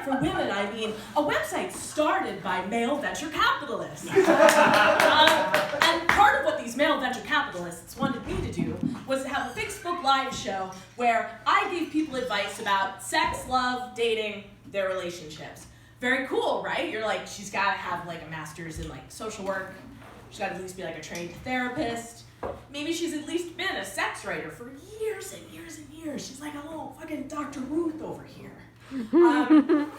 for women, I mean a website started by male venture capitalists. And part of what these male venture capitalists wanted me to do was to have a Facebook Live show where I gave people advice about sex, love, dating, their relationships. Very cool, right? You're like, she's got to have like a master's in like social work. She's got to at least be like a trained therapist. Maybe she's at least been a sex writer for years and years and years. She's like, oh, fucking Dr. Ruth over here. None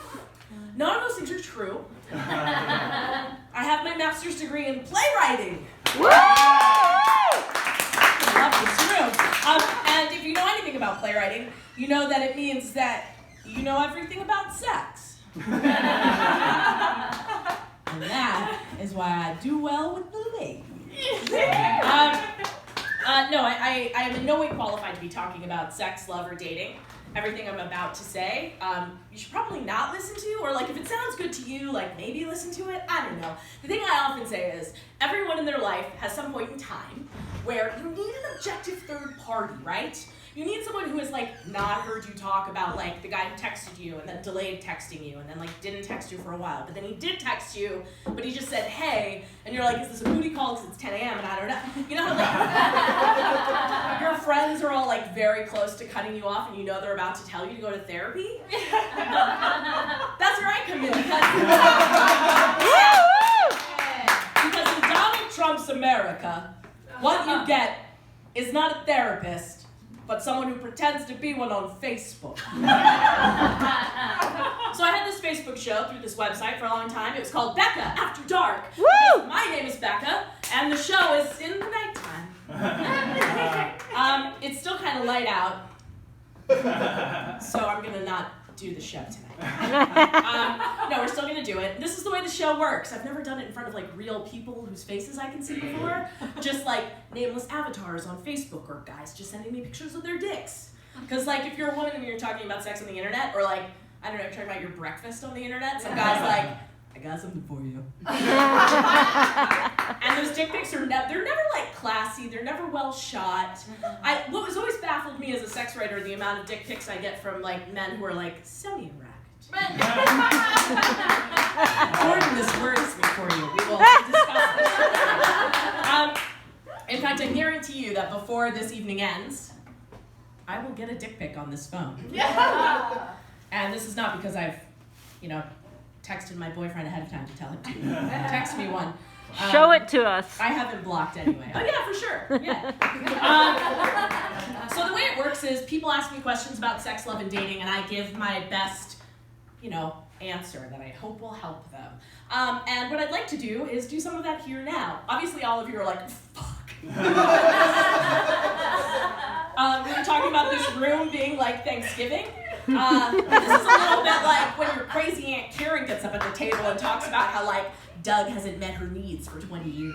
of those things are true. I have my master's degree in playwriting. Woo! I love this room. And if you know anything about playwriting, you know that it means that you know everything about sex. And that is why I do well with the ladies. No, I am in no way qualified to be talking about sex, love, or dating. Everything I'm about to say, you should probably not listen to, or like if it sounds good to you, like maybe listen to it. I don't know. The thing I often say is everyone in their life has some point in time where you need an objective third party, right? You need someone who has like not heard you talk about like the guy who texted you and then delayed texting you and then like didn't text you for a while, but then he did text you, but he just said hey, and you're like, is this a booty call because it's 10 a.m. and I don't know. You know how like your friends are all like very close to cutting you off and you know they're about to tell you to go to therapy? That's where I come in because in Donald Trump's America, what you get is not a therapist, but someone who pretends to be one on Facebook. So I had this Facebook show through this website for a long time. It was called Becca After Dark. Woo! My name is Becca, and the show is in the nighttime. It's still kind of light out, so I'm gonna not do the show tonight. No, we're still gonna do it. This is the way the show works. I've never done it in front of like real people whose faces I can see before. Just like nameless avatars on Facebook or guys just sending me pictures of their dicks. Because like if you're a woman and you're talking about sex on the internet, or like, I don't know, you're talking about your breakfast on the internet, some guy's like, I got something for you. And those dick pics are they're never like classy, they're never well shot. What was always baffled me as a sex writer, the amount of dick pics I get from like men who are like semi-erect. Gordon, this worries me for you. We will discuss this. In fact, I guarantee you that before this evening ends, I will get a dick pic on this phone. And this is not because I've, texted my boyfriend ahead of time to tell him to text me one. Show it to us. I haven't blocked anyway. Oh yeah, for sure. Yeah. So the way it works is people ask me questions about sex, love, and dating, and I give my best, answer that I hope will help them. And what I'd like to do is do some of that here now. Obviously, all of you are like, fuck. We were talking about this room being like Thanksgiving. This is a little bit like when your crazy Aunt Karen gets up at the table and talks about how like Doug hasn't met her needs for 20 years.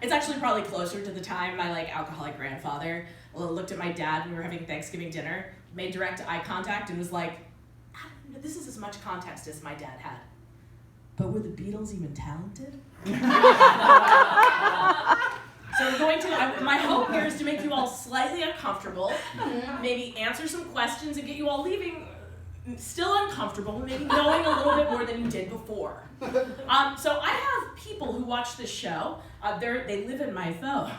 It's actually probably closer to the time my like alcoholic grandfather looked at my dad when we were having Thanksgiving dinner, made direct eye contact, and was like, this is as much context as my dad had. But were the Beatles even talented? So we're going to, my hope here is to make you all slightly uncomfortable, maybe answer some questions and get you all leaving still uncomfortable, maybe knowing a little bit more than you did before. So I have people who watch this show, they live in my phone.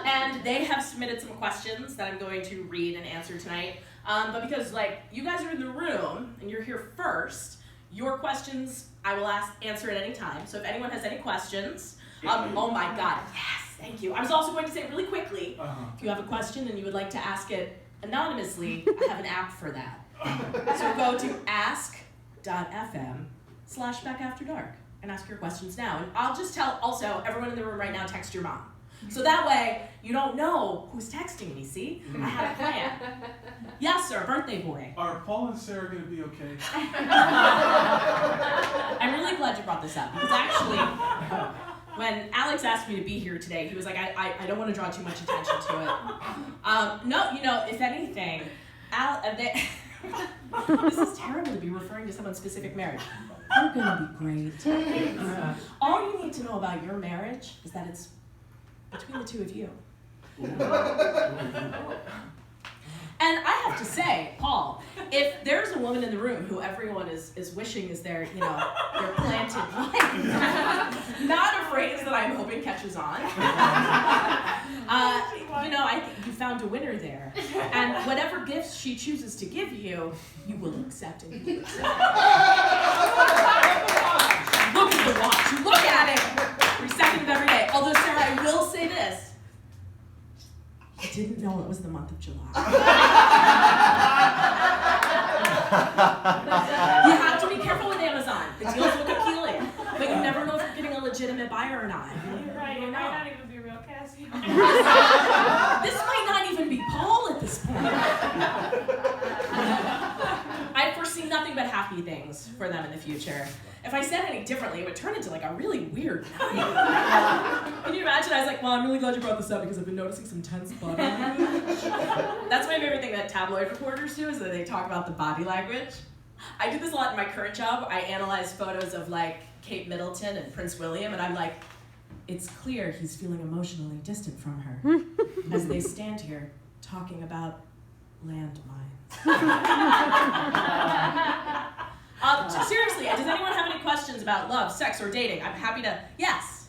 And they have submitted some questions that I'm going to read and answer tonight. But because you guys are in the room and you're here first, your questions I will answer at any time. So if anyone has any questions, oh my God, yes, thank you. I was also going to say really quickly, if you have a question and you would like to ask it anonymously, I have an app for that. So go to ask.fm/BeccaAfterDark and ask your questions now. And I'll just tell also, everyone in the room right now, text your mom. So that way, you don't know who's texting me, see? I had a plan. Yes, sir, birthday boy. Are Paul and Sarah going to be okay? I'm really glad you brought this up, because actually, when Alex asked me to be here today, he was like, I don't want to draw too much attention to it. No, if anything, this is terrible to be referring to someone's specific marriage. You're going to be great. All you need to know about your marriage is that it's between the two of you. And to say, Paul, if there's a woman in the room who everyone is wishing is their, their planted wife, not a phrase that I'm hoping catches on. I think you found a winner there. And whatever gifts she chooses to give you, you will accept it. Look at the watch. You look at it 3 seconds every day. Although, Sarah, I will say this. I didn't know it was the month of July. You have to be careful with Amazon. The deals look appealing, but you never know if you're getting a legitimate buyer or not. You're right. It might not even be real Cassie. This might not even be Paul at this point. I foresee nothing but happy things for them in the future. If I said any differently, it would turn into like a really weird night. Can you imagine? I was like, well, I'm really glad you brought this up because I've been noticing some tense body language. That's my favorite thing that tabloid reporters do, is that they talk about the body language. I do this a lot in my current job. I analyze photos of like Kate Middleton and Prince William, and I'm like, it's clear he's feeling emotionally distant from her as they stand here talking about landmines. Seriously, does anyone have any questions about love, sex, or dating? I'm happy to. Yes.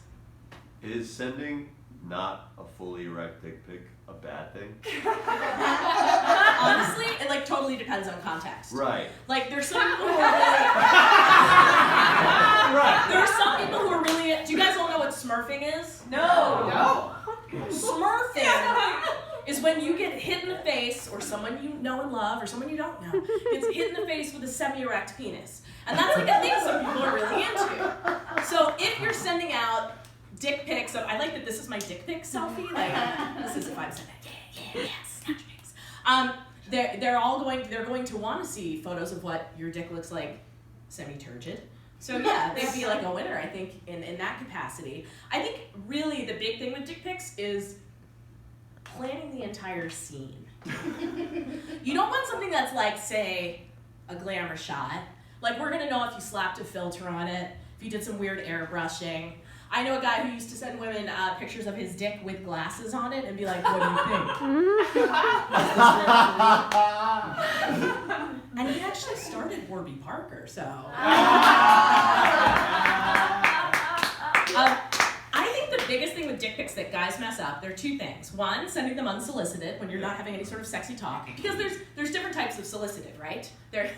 Is sending not a fully erect dick pic a bad thing? Honestly, it like totally depends on context. Right. Like there's some people who are really. Right. There are some people who are really. Do you guys all know what smurfing is? No. Smurfing is when you get hit in the face, or someone you know and love, or someone you don't know, gets hit in the face with a semi-erect penis. And that's like a thing some people are really into. So if you're sending out dick pics of, I like that this is my dick pic selfie, like this is if I'm sending, snatch pics. They're going to want to see photos of what your dick looks like semi-turgid. So yeah, they'd be like a winner, I think, in that capacity. I think really the big thing with dick pics is planning the entire scene. You don't want something that's like, say, a glamour shot. Like, we're gonna know if you slapped a filter on it, if you did some weird airbrushing. I know a guy who used to send women pictures of his dick with glasses on it and be like, what do you think? And he actually started Warby Parker, so. I think the biggest thing with dick pics that guys mess up, there are 2 things. One, sending them unsolicited when you're not having any sort of sexy talk. Because there's different types of solicited, right? That's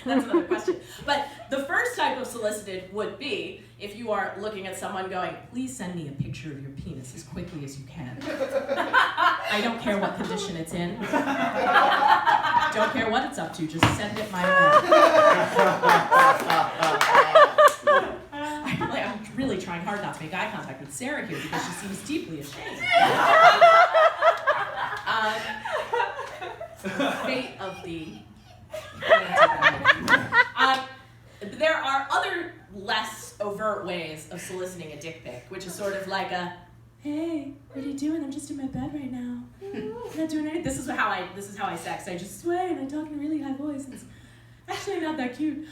another question. But the first type of solicited would be if you are looking at someone going, please send me a picture of your penis as quickly as you can. I don't care what condition it's in. Don't care what it's up to, just send it my way. I'm really trying hard not to make eye contact with Sarah here because she seems deeply ashamed. Fate of the... there are other less overt ways of soliciting a dick pic, which is sort of like a, hey, what are you doing? I'm just in my bed right now. I'm not doing anything. This is how I sex. I just sway and I talk in a really high voice. It's actually not that cute.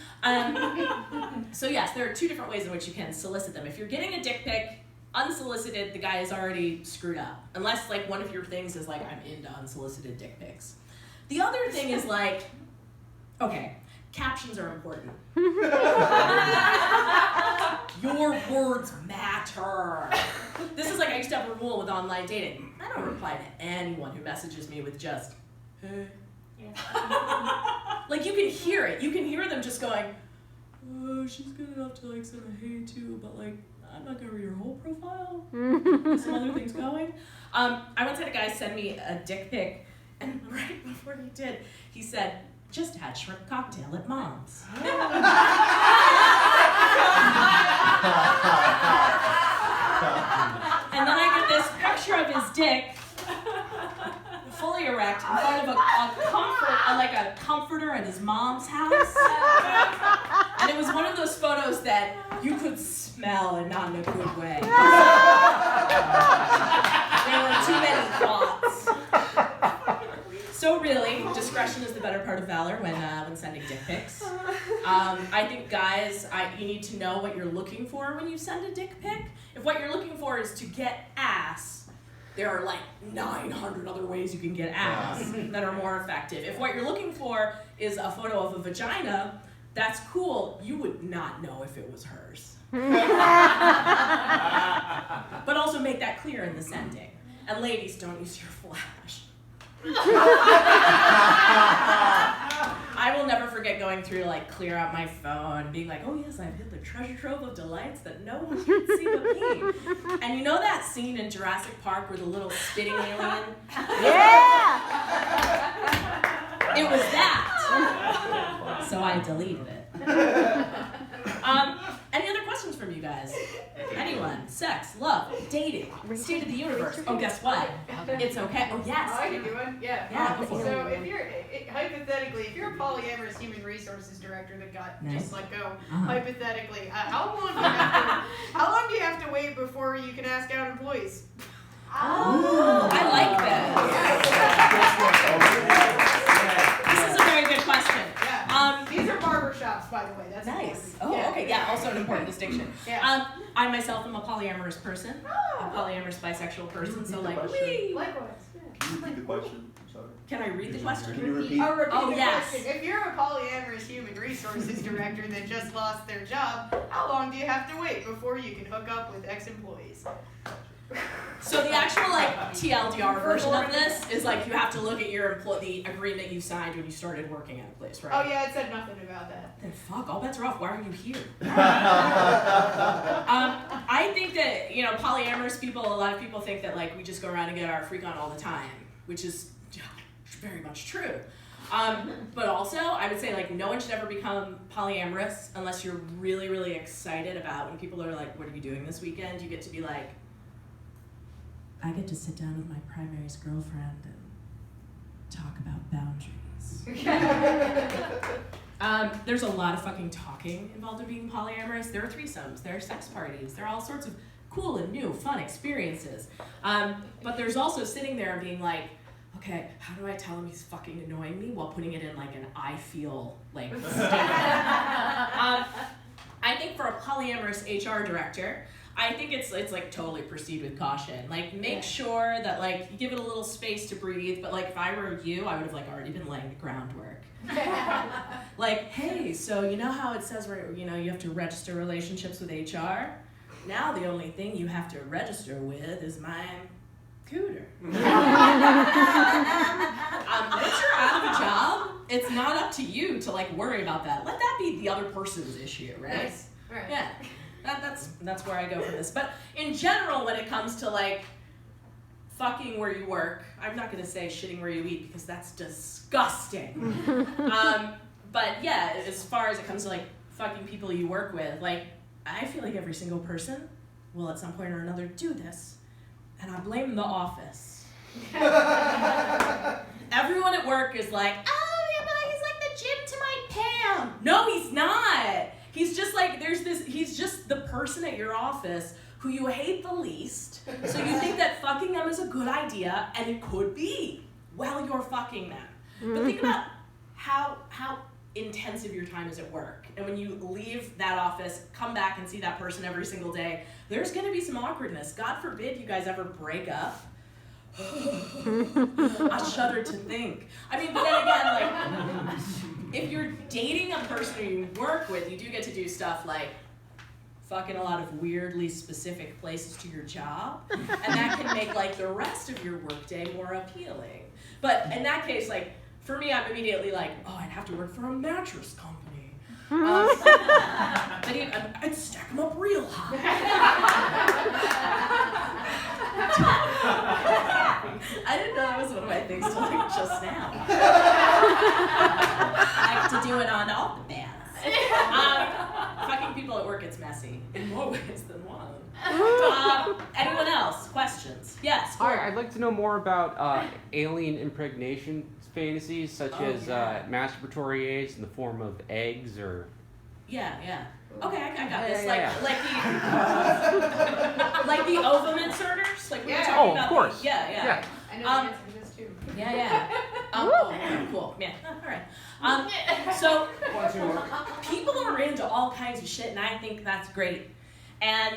So yes, there are 2 different ways in which you can solicit them. If you're getting a dick pic unsolicited, the guy is already screwed up. Unless like one of your things is like, I'm into unsolicited dick pics. The other thing is like, okay, captions are important. Your words matter. This is like, I used to have a rule with online dating. I don't reply to anyone who messages me with just, hey. Yeah. Like you can hear it. You can hear them just going, oh, she's good enough to like send a hey to, but like, I'm not gonna read her whole profile. Some other things going. I once had a guy send me a dick pic, and right before he did, he said, just had shrimp cocktail at Mom's. And then I get this picture of his dick, fully erect, in front of a comforter at his mom's house. And it was one of those photos that you could smell, and not in a good way. There were too many thoughts. So really, discretion is the better part of valor when sending dick pics. I think guys, you need to know what you're looking for when you send a dick pic. If what you're looking for is to get ass, there are like 900 other ways you can get ass that are more effective. If what you're looking for is a photo of a vagina, that's cool. You would not know if it was hers. But also make that clear in the sending. And ladies, don't use your flash. I will never forget going through like clear out my phone, being like, oh yes, I've hit the treasure trove of delights that no one can see but me. And you know that scene in Jurassic Park where the little spitting alien? Yeah! It was that. So I deleted it. Any other questions from you guys? Anyone? Sex, love, dating, state of the universe. Oh, guess what? It's okay. Oh, yes. I can do one. Yeah. Yeah, go for it. So if you're hypothetically, if you're a polyamorous human resources director that got just let go, hypothetically, how long do you have to wait before you can ask out employees? Oh, I like this. This is a very good question. Yeah. These are barber shops, by the way. That's Nice. important. Oh, okay. Yeah, also an important distinction. Yeah. I myself am a polyamorous person. A polyamorous bisexual person. So like, wee. Likewise. Can you repeat the question? I'm sorry. Can I read the question? Can you repeat? I'll repeat Oh, the yes. question. If you're a polyamorous human resources director that just lost their job, how long do you have to wait before you can hook up with ex-employees? So the actual like TLDR version of this is like you have to look at the agreement you signed when you started working at a place, right? Oh yeah, it said nothing about that. Then fuck, all bets are off. Why are you here? I think that, polyamorous people, a lot of people think that like we just go around and get our freak on all the time, which is very much true. But also, I would say like no one should ever become polyamorous unless you're really, really excited about when people are like, what are you doing this weekend? You get to be like, I get to sit down with my primary's girlfriend and talk about boundaries. There's a lot of fucking talking involved in being polyamorous. There are threesomes, there are sex parties, there are all sorts of cool and new, fun experiences. But there's also sitting there and being like, okay, how do I tell him he's fucking annoying me while putting it in like an I feel like statement? I think for a polyamorous HR director, I think it's like totally proceed with caution. Like make sure that like you give it a little space to breathe. But like if I were you, I would have like already been laying the groundwork. Like, hey, so you know how it says where you have to register relationships with HR? Now the only thing you have to register with is my cooter. Once you're out of a job, it's not up to you to like worry about that. Let that be the other person's issue, right? Nice. Right. Yeah. That's where I go for this. But in general, when it comes to like fucking where you work, I'm not gonna say shitting where you eat because that's disgusting. But yeah, as far as it comes to like fucking people you work with, like I feel like every single person will at some point or another do this, and I blame the office. Everyone at work is like, oh yeah, but he's like the gym to my Pam. No, he's not. He's just like, he's just the person at your office who you hate the least, so you think that fucking them is a good idea, and it could be while you're fucking them. But think about how intensive your time is at work, and when you leave that office, come back and see that person every single day, there's gonna be some awkwardness. God forbid you guys ever break up. I shudder to think. I mean, but then again, like, if you're dating a person who you work with, you do get to do stuff like fucking a lot of weirdly specific places to your job, and that can make like the rest of your workday more appealing. But in that case, like for me, I'm immediately like, oh, I'd have to work for a mattress company. I'd stack them up real high. I didn't know that was one of my things to like just now. I like to do it on all the bands. Fucking people at work, it's messy in more ways than one. Anyone else? Questions? Yes. Hi, I'd like to know more about alien impregnation fantasies, such as masturbatory aids in the form of eggs or. Yeah. Okay, I got this. Yeah. Like the ovum inserters, like we were talking about. Of course. Yeah. I know the answer to this too. Yeah. Okay, cool. Yeah. All right. So people are into all kinds of shit, and I think that's great. And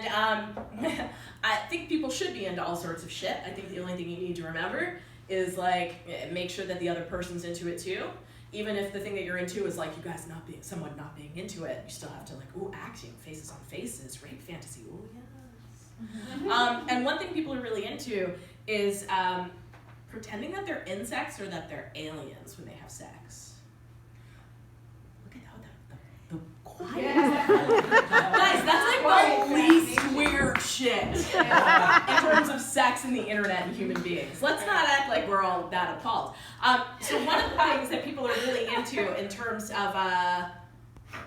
I think people should be into all sorts of shit. I think the only thing you need to remember is like make sure that the other person's into it too. Even if the thing that you're into is like you guys someone not being into it, you still have to like, ooh, action, faces on faces, rape fantasy, ooh, yes. And one thing people are really into is pretending that they're insects or that they're aliens when they have sex. Look at how the quiet. Guys, that's like the least weird shit in terms of sex and the internet and human beings. Let's not act like we're all that appalled. So one of the things that people are really into in terms of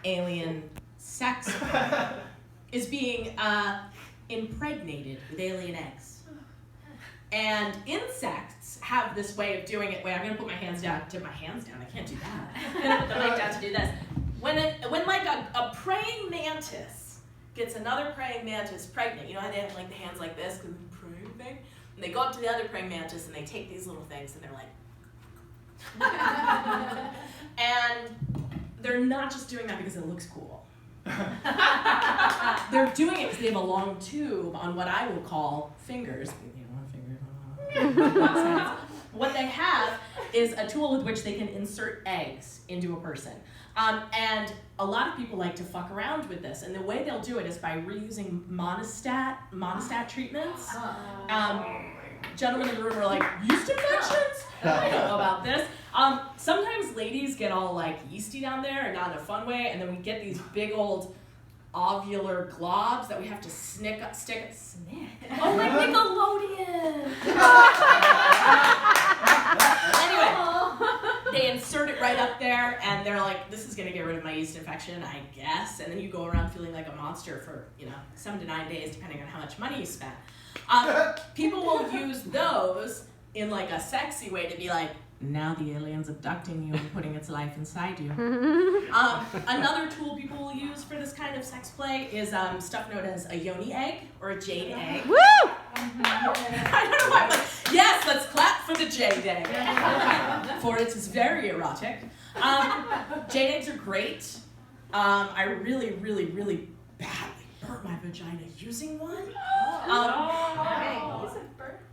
alien sex is being impregnated with alien eggs. And insects have this way of doing it. Wait, I'm gonna put my hands down. Dip my hands down. I can't do that. I'm gonna put the mic down to do this. When like a praying mantis gets another praying mantis pregnant, you know how they have like the hands like this because of the praying thing? And they go up to the other praying mantis and they take these little things and they're like, and they're not just doing that because it looks cool. They're doing it because they have a long tube on what I will call fingers. What they have is a tool with which they can insert eggs into a person. And a lot of people like to fuck around with this. And the way they'll do it is by reusing monostat treatments. Gentlemen in the room are like, yeast infections? I don't know about this. Sometimes ladies get all like yeasty down there and not in a fun way. And then we get these big old ovular globs that we have to stick. Oh, like Nickelodeon. Anyway, they insert it right up there, and they're like, "This is gonna get rid of my yeast infection, I guess." And then you go around feeling like a monster for 7 to 9 days, depending on how much money you spent. People will use those in like a sexy way to be like, now the alien's abducting you and putting its life inside you. Another tool people will use for this kind of sex play is stuff known as a yoni egg or a jade egg. Woo! I don't know why I'm like, yes, let's clap for the jade egg. For it is very erotic. Jade eggs are great. I really, really, really badly burnt my vagina using one.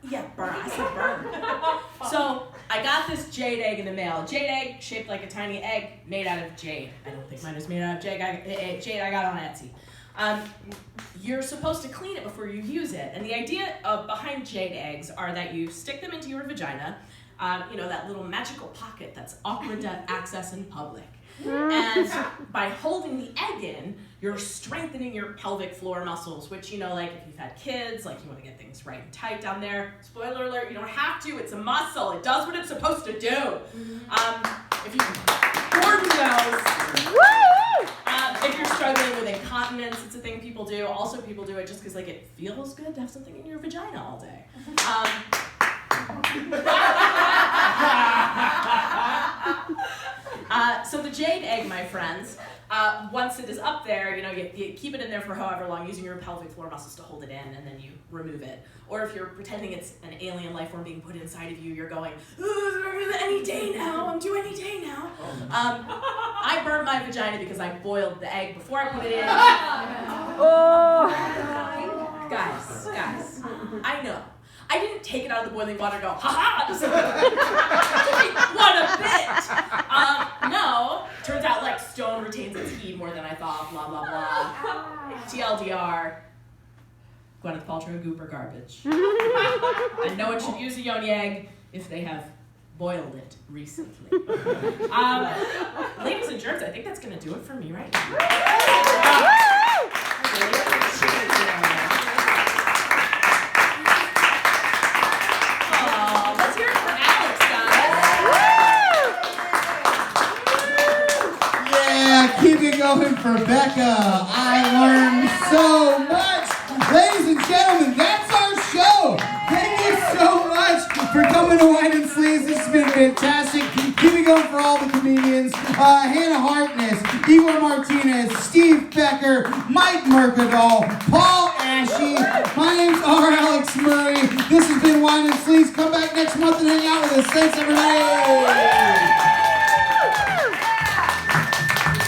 Yeah, burn. I said burn. So I got this jade egg in the mail. Jade egg shaped like a tiny egg made out of jade. I don't think mine was made out of jade. I got on Etsy. You're supposed to clean it before you use it. And the idea behind jade eggs are that you stick them into your vagina, that little magical pocket that's awkward to access in public. And by holding the egg in, you're strengthening your pelvic floor muscles, which, like if you've had kids, like you want to get things right and tight down there. Spoiler alert, you don't have to. It's a muscle. It does what it's supposed to do. If you Gordon knows. If you're struggling with incontinence, it's a thing people do. Also, people do it just because it feels good to have something in your vagina all day. So the jade egg, my friends, once it is up there, you keep it in there for however long, using your pelvic floor muscles to hold it in, and then you remove it. Or if you're pretending it's an alien life form being put inside of you, you're going, any day now, I'm due any day now. I burned my vagina because I boiled the egg before I put it in. Guys, I know. I didn't take it out of the boiling water and go, ha-ha, what a bit! No, turns out stone retains its heat more than I thought, blah, blah, blah. TLDR, Gwyneth Paltrow goober garbage. And no one should use a yoni egg if they have boiled it recently. Ladies and germs, I think that's going to do it for me right now. Let's hear it for Alex, guys. Yeah, keep it going for Becca. I learned so much. Ladies and gentlemen, that's our show. Thank you so much for coming to Wine and Sleaze. This has been fantastic. Keep it going for all the comedians. Hannah Harkness, Igor Martinez, Steve Becker, Mike Mercadal, Paul Ashe. My name's R. Alex Murray. This has been Wine and Sleaze. Come back next month and hang out with us. Thanks, everybody.